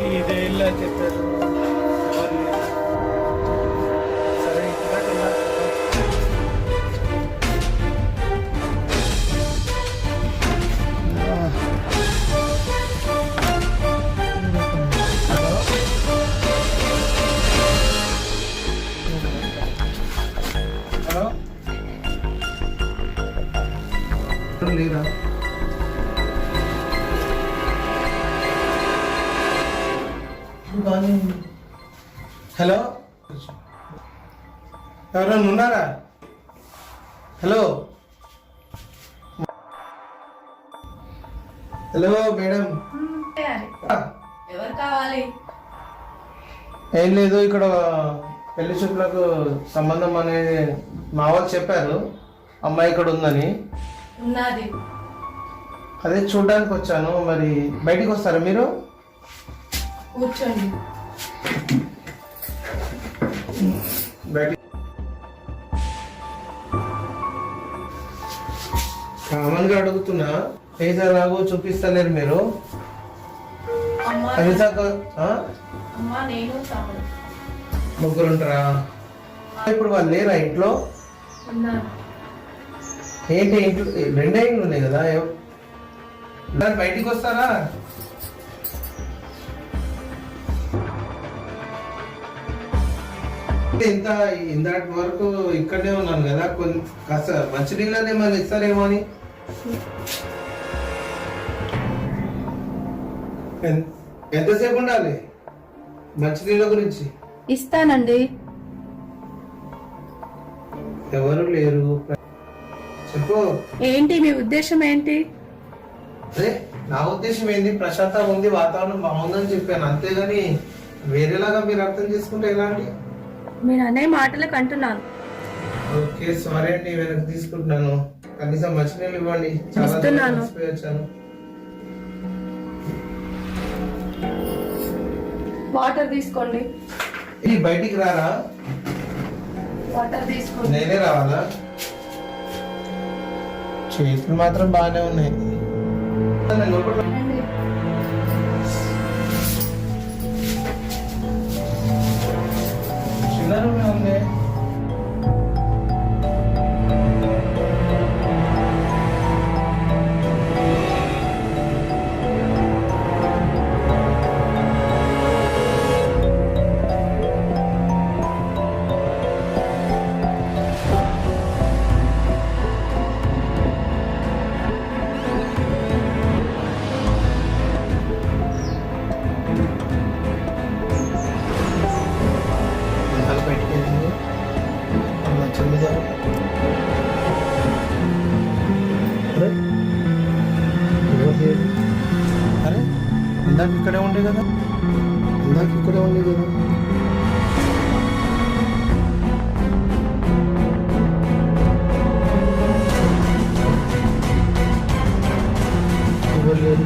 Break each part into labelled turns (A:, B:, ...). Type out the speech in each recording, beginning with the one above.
A: ఇదే ఇలా చెప్పారు. ఎవరు లేరు. సరే ఇంటిదాకా వెళ్ళాలి. హలో లేరా? హలో ఎవరైనా ఉన్నారా? Hello hello madam.
B: ఎవరు కావాలి?
A: ఏం లేదు, ఇక్కడ పెళ్లి చూపులకు సంబంధం అనేది మా వాళ్ళు చెప్పారు. అమ్మాయి ఇక్కడ ఉందని.
B: ఉన్నది.
A: అదే చూడడానికి వచ్చాను. మరి బయటికి వస్తారా మీరు?
B: కూర్చోండి.
A: బయట కామన్గా అడుగుతున్నా, ఏదో రాగో చూపిస్తలేరు మీరు.
B: అమ్మా నేను తమ్ముడు
A: ముగ్గురు ఉంటారా? ఇప్పుడు వాళ్ళు లేరా ఇంట్లో?
B: ఉన్నారు.
A: ఏంటి ఇంట్లో రెండే ఇంట్లో ఉన్నాయి కదా, బయటికి వస్తారా? ఇందాటి వరకు ఇక్కడనే ఉన్నాను కదా, కాస్త మంచినీళ్ళనే మళ్ళీ ఇస్తారేమో అని. ఎంతసేపు ఉండాలి మంచినీళ్ళ గురించి?
B: ఇస్తానండి.
A: ఎవరు లేరు, చెప్పు.
B: ఏంటి మీ ఉద్దేశం ఏంటి?
A: అదే నా ఉద్దేశం ఏంది, ప్రశాంతంగా ఉంది, వాతావరణం బాగుందని చెప్పాను, అంతేగాని వేరేలాగా మీరు అర్థం చేసుకుంటే ఎలా అండి?
B: మీరు అనే మాటలకు అంటున్నాను.
A: ఓకే సారీ అండి, వెనక్కి తీసుకుంటున్నాను. కనీసం మంచినీళ్ళు ఇవ్వండి.
B: ఇస్తున్నాను.
A: వచ్చాను.
B: వాటర్ తీసుకోండి.
A: ఈ బయటికి రారా?
B: వాటర్ తీసుకోండి.
A: నేనే రావాలా? చేతులు మాత్రం బాగానే ఉన్నాయి.
B: రండి.
A: చిన్న రూమే ఉంది. అరే ఇందాక ఇక్కడే ఉండే కదా, ఇందాక ఇక్కడే ఉండే కదా. ఎవరు లేరు.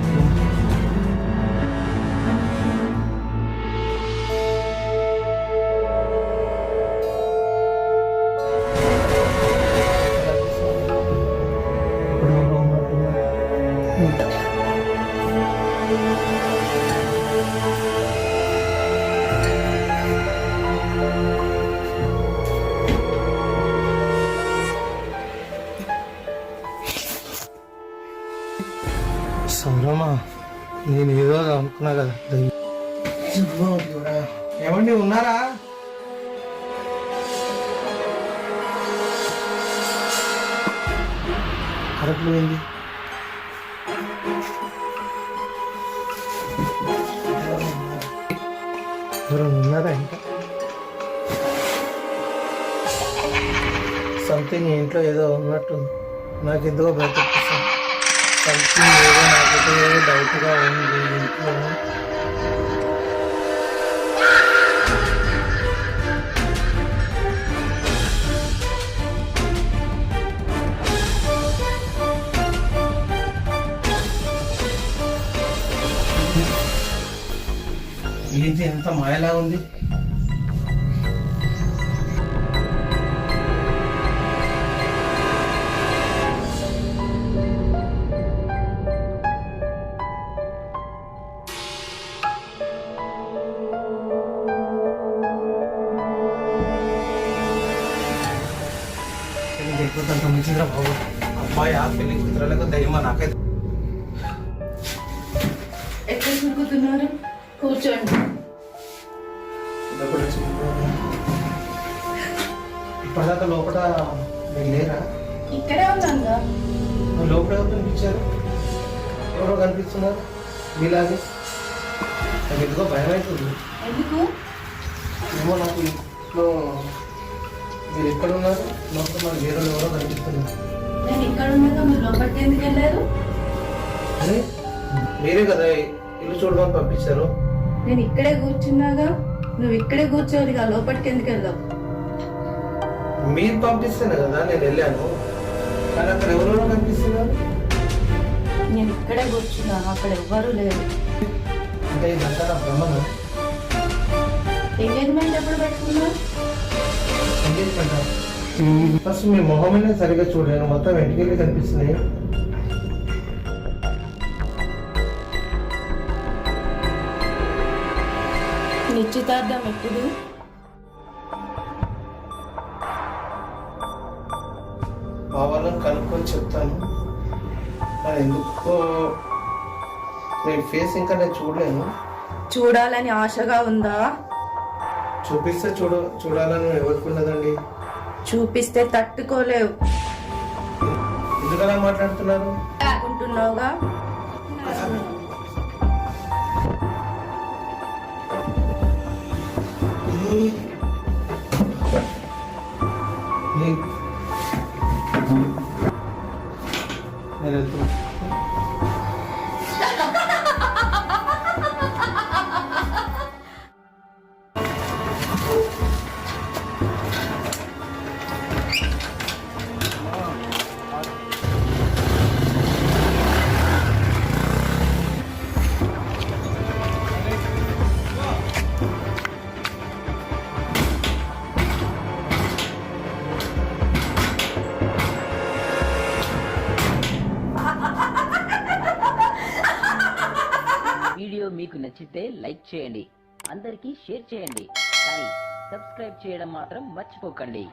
A: సౌరమా, నేను ఏదో అనుకున్నా కదా. ఏమండి ఉన్నారా? కరెక్ట్ పోయింది. ఎవరైనా ఉన్నారా ఇంకా? సంథింగ్ ఇంట్లో ఏదో ఉన్నట్టు నాకు ఎందుకో బ్రతికిస్తాను. సంథింగ్ ఏదో నాకైతే డౌట్గా ఉంది ఇంట్లో. ఏంటి ఎంత మాయలా ఉంది? అయిపోతుంట మించిందిరా బాబు. అమ్మాయి ఆ పెళ్లి కూతురలకు దయ్యమా నాకైతే.
B: ఎక్కడ కూర్చుతున్నారు? కూర్చోండి.
A: ఇదొకటి చూడు. ఇప్పటిదాకా లోపల మీరు లేరా?
B: ఇక్కడే ఉన్నాగా.
A: లోపల ఎవరు కనిపించారు? ఎవరో కనిపిస్తున్నారు మీలాగే. నాకు ఎందుకో భయం అవుతుంది.
B: ఎందుకు?
A: ఏమో నాకు ఇంట్లో మీరు ఎక్కడ ఉన్నారు? లోపల మన వేరే ఎవరో కనిపిస్తున్నారు.
B: నేను ఇక్కడ ఉన్నాగా, మీరు లోపలికి ఎందుకు వెళ్ళారు?
A: అరే మీరే కదా ఇల్లు చూడమని పంపించారు.
B: నేను ఇక్కడే కూర్చున్నాగా, నువ్వు ఇక్కడే కూర్చోరుగా, లోపలికి ఎందుకు వెళ్ళావు?
A: మీరు పంపిస్తేనే కదా నేను వెళ్ళాను. కానీ అక్కడ ఎవరెవరో కనిపిస్తున్నారు.
B: నేను ఇక్కడే కూర్చున్నాను, అక్కడ ఎవ్వరూ లేరు.
A: అంటే ఇదంతా నా భ్రమను.
B: ఎంగేజ్మెంట్ ఎప్పుడు పెట్టుకున్నావు?
A: ఫస్ట్ మీ మొహమైనా సరిగా చూడలేను, మొత్తం వెంటకెళ్ళి కనిపిస్తున్నాయి.
B: నిశ్చితార్థం ఎప్పుడు?
A: మా వాళ్ళని కనుక్కొని చెప్తాను. కానీ ఎందుకో నేను ఫేస్ ఇంకా నేను చూడలేను.
B: చూడాలని ఆశగా ఉందా?
A: చూపిస్తే చూడాలని ఎవరికి ఉండదండి.
B: చూపిస్తే తట్టుకోలేవు.
A: ఎందుకలా మాట్లాడుతున్నారు?
B: అనుకుంటున్నావుగా.
A: నేను వెళ్తున్నా.
C: వీడియో మీకు నచ్చితే లైక్ చేయండి, అందరికీ షేర్ చేయండి, కానీ సబ్స్క్రైబ్ చేయడం మాత్రం మర్చిపోకండి.